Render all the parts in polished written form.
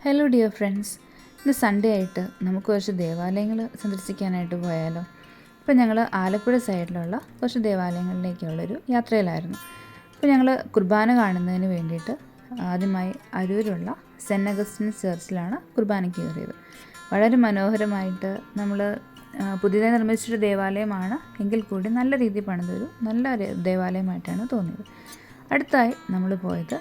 Hello dear friends, ഇന്ന് Sunday ആയിട്ട് നമുക്ക് കുറച്ച് ദേവാലയങ്ങൾ സന്ദർശിക്കാനായിട്ട് പോയാലോ? ഇപ്പോൾ ഞങ്ങൾ ആലപ്പുഴ സൈഡിലുള്ള കുറച്ച് ദേവാലയങ്ങളിലേക്കുള്ളൊരു യാത്രയിലായിരുന്നു. അപ്പോൾ ഞങ്ങൾ കുർബാന കാണുന്നതിന് വേണ്ടിയിട്ട് ആദ്യമായി അരൂരുള്ള സെൻറ്റ് അഗസ്റ്റിൻസ് ചർച്ചിലാണ് കുർബാനയ്ക്ക് കയറിയത്. വളരെ മനോഹരമായിട്ട് നമ്മൾ പുതിയതായി നിർമ്മിച്ചൊരു ദേവാലയമാണ് എങ്കിൽ കൂടി നല്ല രീതിയിൽ പണിതൊരു നല്ല ദേവാലയമായിട്ടാണ് തോന്നിയത്. അടുത്തായി നമ്മൾ പോയത്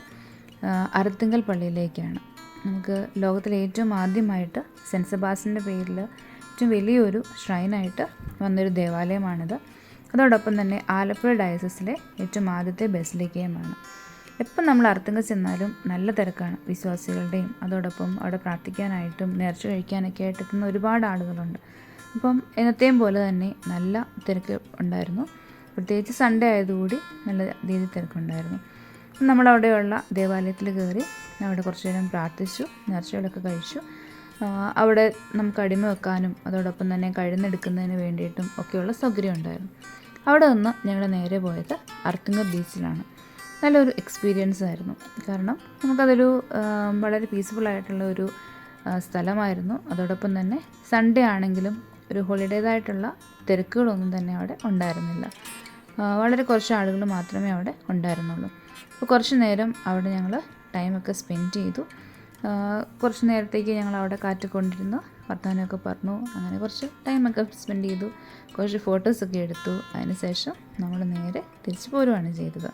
അറത്തുങ്കൽ പള്ളിയിലേക്കാണ്. നമുക്ക് ലോകത്തിലെ ഏറ്റവും ആദ്യമായിട്ട് സെൻറ്റ് സെബാസ്റ്റ്യൻ്റെ പേരിൽ ഏറ്റവും വലിയൊരു ഷ്രൈനായിട്ട് വന്നൊരു ദേവാലയമാണിത്. അതോടൊപ്പം തന്നെ ആലപ്പുഴ ഡയസസിലെ ഏറ്റവും ആദ്യത്തെ ബസിലിക്കയുമാണ്. എപ്പം നമ്മൾ അർത്തുങ്കൽ ചെന്നാലും നല്ല തിരക്കാണ് വിശ്വാസികളുടെയും. അതോടൊപ്പം അവിടെ പ്രാർത്ഥിക്കാനായിട്ടും നേർച്ച കഴിക്കാനൊക്കെ ആയിട്ട് എത്തുന്ന ഒരുപാട് ആളുകളുണ്ട്. അപ്പം എന്നത്തെയും പോലെ തന്നെ നല്ല തിരക്ക് ഉണ്ടായിരുന്നു. പ്രത്യേകിച്ച് സൺഡേ ആയതുകൂടി നല്ല രീതിയിൽ തിരക്കുണ്ടായിരുന്നു. നമ്മളവിടെയുള്ള ദേവാലയത്തിൽ കയറി അവിടെ കുറച്ച് നേരം പ്രാർത്ഥിച്ചു, നേർച്ചകളൊക്കെ കഴിച്ചു. അവിടെ നമുക്ക് അടിമ വെക്കാനും അതോടൊപ്പം തന്നെ കഴുന്നെടുക്കുന്നതിന് വേണ്ടിയിട്ടും ഒക്കെയുള്ള സൗകര്യം ഉണ്ടായിരുന്നു. അവിടെ നിന്ന് ഞങ്ങൾ നേരെ പോയത് അർത്തുങ്കൽ ബീച്ചിലാണ്. നല്ലൊരു എക്സ്പീരിയൻസ് ആയിരുന്നു. കാരണം നമുക്കതൊരു വളരെ പീസ്ഫുള്ളായിട്ടുള്ള ഒരു സ്ഥലമായിരുന്നു. അതോടൊപ്പം തന്നെ സൺഡേ ആണെങ്കിലും ഒരു ഹോളിഡേതായിട്ടുള്ള തിരക്കുകളൊന്നും തന്നെ അവിടെ ഉണ്ടായിരുന്നില്ല. വളരെ കുറച്ച് ആളുകൾ മാത്രമേ അവിടെ ഉണ്ടായിരുന്നുള്ളൂ. അപ്പോൾ കുറച്ച് നേരം അവിടെ ഞങ്ങൾ ടൈമൊക്കെ സ്പെൻഡ് ചെയ്തു. കുറച്ച് നേരത്തേക്ക് ഞങ്ങൾ അവിടെ കാറ്റിക്കൊണ്ടിരുന്നു, വർത്തമാനമൊക്കെ പറഞ്ഞു. അങ്ങനെ കുറച്ച് ടൈമൊക്കെ സ്പെൻഡ് ചെയ്തു, കുറച്ച് ഫോട്ടോസൊക്കെ എടുത്തു. അതിനുശേഷം നമ്മൾ നേരെ തിരിച്ചു പോരുകയാണ് ചെയ്തത്.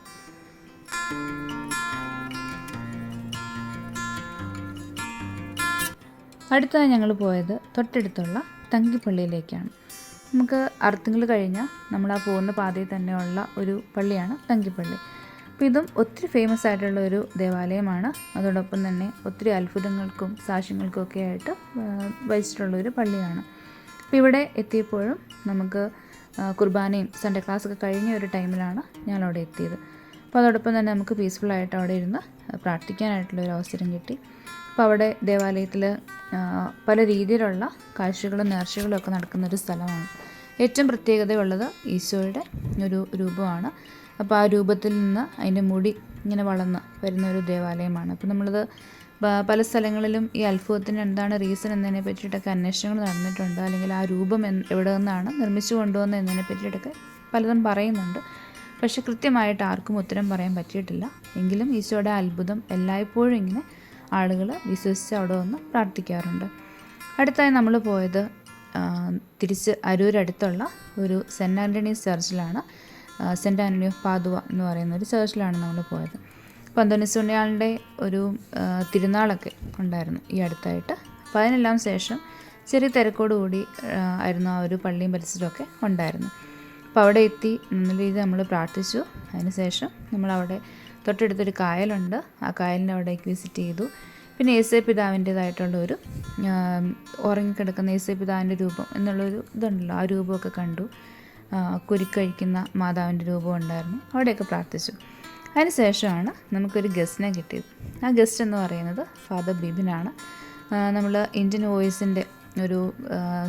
അടുത്തായി ഞങ്ങൾ പോയത് തൊട്ടടുത്തുള്ള തങ്കിപ്പള്ളിയിലേക്കാണ്. നമുക്ക് അർത്തുങ്കൽ കഴിഞ്ഞാൽ നമ്മൾ ആ പോകുന്ന പാതയിൽ തന്നെയുള്ള ഒരു പള്ളിയാണ് തങ്കിപ്പള്ളി. അപ്പോൾ ഇതും ഒത്തിരി ഫേമസ് ആയിട്ടുള്ള ഒരു ദേവാലയമാണ്. അതോടൊപ്പം തന്നെ ഒത്തിരി അത്ഭുതങ്ങൾക്കും സാക്ഷ്യങ്ങൾക്കും ഒക്കെ ആയിട്ട് വഹിച്ചിട്ടുള്ളൊരു പള്ളിയാണ്. അപ്പോൾ ഇവിടെ എത്തിയപ്പോഴും നമുക്ക് കുർബാനയും സൺഡേ ക്ലാസ്സൊക്കെ കഴിഞ്ഞ ഒരു ടൈമിലാണ് ഞങ്ങളവിടെ എത്തിയത്. അപ്പോൾ അതോടൊപ്പം തന്നെ നമുക്ക് പീസ്ഫുള്ളായിട്ട് അവിടെ ഇരുന്ന് പ്രാർത്ഥിക്കാനായിട്ടുള്ളൊരു അവസരം കിട്ടി. അപ്പോൾ അവിടെ ദേവാലയത്തിൽ പല രീതിയിലുള്ള കാഴ്ചകളും നേർച്ചകളും ഒക്കെ നടക്കുന്നൊരു സ്ഥലമാണ്. ഏറ്റവും പ്രത്യേകതയുള്ളത് ഈശോയുടെ ഒരു രൂപമാണ്. അപ്പോൾ ആ രൂപത്തിൽ നിന്ന് അതിൻ്റെ മുടി ഇങ്ങനെ വളർന്ന് വരുന്ന ഒരു ദേവാലയമാണ്. അപ്പോൾ നമ്മളത് പല സ്ഥലങ്ങളിലും ഈ അത്ഭുതത്തിന് എന്താണ് റീസൺ എന്നതിനെ പറ്റിയിട്ടൊക്കെ അന്വേഷണങ്ങൾ നടന്നിട്ടുണ്ട്. അല്ലെങ്കിൽ ആ രൂപം എവിടെ നിന്നാണ് നിർമ്മിച്ചു കൊണ്ടുവന്നത് എന്നതിനെ പറ്റിയിട്ടൊക്കെ പലതും പറയുന്നുണ്ട്. പക്ഷെ കൃത്യമായിട്ട് ആർക്കും ഉത്തരം പറയാൻ പറ്റിയിട്ടില്ല. എങ്കിലും ഈശോയുടെ അത്ഭുതം എല്ലായ്പ്പോഴും ഇങ്ങനെ ആളുകൾ വിശ്വസിച്ച് അവിടെ വന്ന് പ്രാർത്ഥിക്കാറുണ്ട്. അടുത്തായി നമ്മൾ പോയത് തിരിച്ച് അരൂരടുത്തുള്ള ഒരു സെൻറ്റ് ആൻ്റണീസ് ചർച്ചിലാണ്. സെൻറ്റ് ആൻ്റണി ഓഫ് പാദുവ എന്ന് പറയുന്ന ഒരു ചർച്ചിലാണ് നമ്മൾ പോയത്. അപ്പോൾ അന്തോണീസ് പുണ്യാളൻ്റെ ഒരു തിരുനാളൊക്കെ ഉണ്ടായിരുന്നു ഈ അടുത്തായിട്ട്. അപ്പോൾ അതിനെല്ലാം ശേഷം ചെറിയ തിരക്കോടുകൂടി ആയിരുന്നു ആ ഒരു പള്ളിയും പരിസരമൊക്കെ ഉണ്ടായിരുന്നു. അപ്പോൾ അവിടെ എത്തി നല്ല രീതിയിൽ നമ്മൾ പ്രാർത്ഥിച്ചു. അതിനുശേഷം നമ്മളവിടെ തൊട്ടടുത്തൊരു കായലുണ്ട്, ആ കായലിൻ്റെ അവിടേക്ക് വിസിറ്റ് ചെയ്തു. പിന്നെ യേശുവ പിതാവിൻ്റേതായിട്ടുള്ള ഒരു ഉറങ്ങിക്കിടക്കുന്ന യേശുവ പിതാവിൻ്റെ രൂപം എന്നുള്ളൊരു ഇതുണ്ടല്ലോ, ആ രൂപമൊക്കെ കണ്ടു. കുരുക്കഴിക്കുന്ന മാതാവിൻ്റെ രൂപം ഉണ്ടായിരുന്നു. അവിടെയൊക്കെ പ്രാർത്ഥിച്ചു. അതിനുശേഷമാണ് നമുക്കൊരു ഗസ്റ്റിനെ കിട്ടിയത്. ആ ഗസ്റ്റ് എന്ന് പറയുന്നത് ഫാദർ ബിബിനാണ്. നമ്മൾ ഇന്ത്യൻ വോയിസിൻ്റെ ഒരു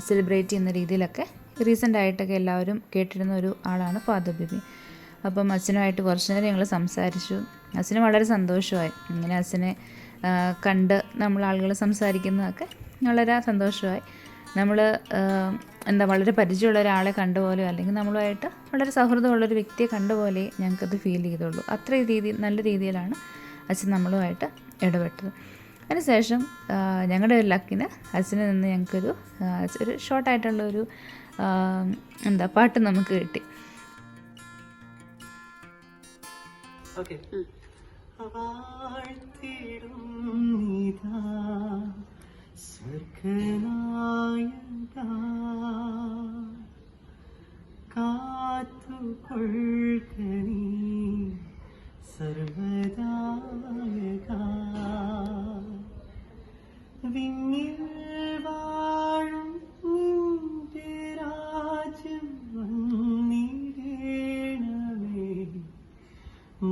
സെലിബ്രേറ്റ് ചെയ്യുന്ന രീതിയിലൊക്കെ റീസെൻ്റായിട്ടൊക്കെ എല്ലാവരും കേട്ടിരുന്ന ഒരു ആളാണ് ഫാദർ ബിബിൻ. അപ്പം അച്ഛനുമായിട്ട് കുറച്ച് നേരം ഞങ്ങൾ സംസാരിച്ചു. അച്ഛന് വളരെ സന്തോഷമായി. ഇങ്ങനെ അച്ഛനെ കണ്ട് നമ്മൾ ആളുകൾ സംസാരിക്കുന്നതൊക്കെ വളരെ സന്തോഷമായി. നമ്മൾ വളരെ പരിചയമുള്ള ഒരാളെ കണ്ട പോലെയോ അല്ലെങ്കിൽ നമ്മളുമായിട്ട് വളരെ സൗഹൃദമുള്ളൊരു വ്യക്തിയെ കണ്ട പോലെ ഞങ്ങൾക്കത് ഫീൽ ചെയ്തുള്ളൂ. നല്ല രീതിയിലാണ് അച്ഛൻ നമ്മളുമായിട്ട് ഇടപെട്ടത്. അതിനുശേഷം ഞങ്ങളുടെ ഒരു ലക്കിന് അച്ഛനിൽ നിന്ന് ഞങ്ങൾക്കൊരു ഷോർട്ടായിട്ടുള്ളൊരു പാട്ട് നമുക്ക് കിട്ടി.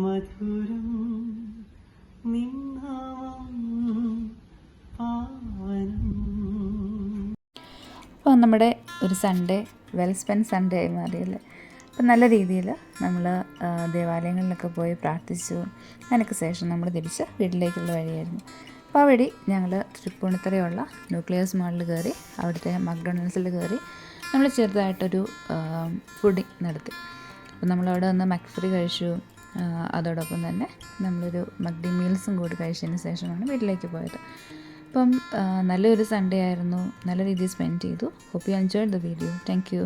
മധുരം അപ്പോൾ നമ്മുടെ ഒരു സൺഡേ വെൽ സ്പെൻഡ് സൺഡേ ആയി മാറിയല്ലേ. അപ്പം നല്ല രീതിയിൽ നമ്മൾ ദേവാലയങ്ങളിലൊക്കെ പോയി പ്രാർത്ഥിച്ചു. അതിനൊക്കെ ശേഷം നമ്മൾ തിരിച്ച് വീട്ടിലേക്കുള്ള വഴിയായിരുന്നു. അപ്പോൾ ആ വഴി ഞങ്ങൾ തൃപ്പൂണിത്തുറയുള്ള ന്യൂക്ലിയസ് മാളിൽ കയറി, അവിടുത്തെ മക്ഡൊണാൾഡ്സിൽ കയറി നമ്മൾ ചെറുതായിട്ടൊരു ഫുഡിങ് നടത്തി. അപ്പോൾ നമ്മളവിടെ വന്ന് മക്ഫ്രി കഴിച്ചു. അതോടൊപ്പം തന്നെ നമ്മളൊരു മക്ഡി മീൽസും കൂടി കഴിച്ചതിന് ശേഷമാണ് വീട്ടിലേക്ക് പോയത്. അപ്പം നല്ലൊരു സൺഡേ ആയിരുന്നു, നല്ല രീതിയിൽ സ്പെൻഡ് ചെയ്തു. Hope you enjoyed the video. Thank U.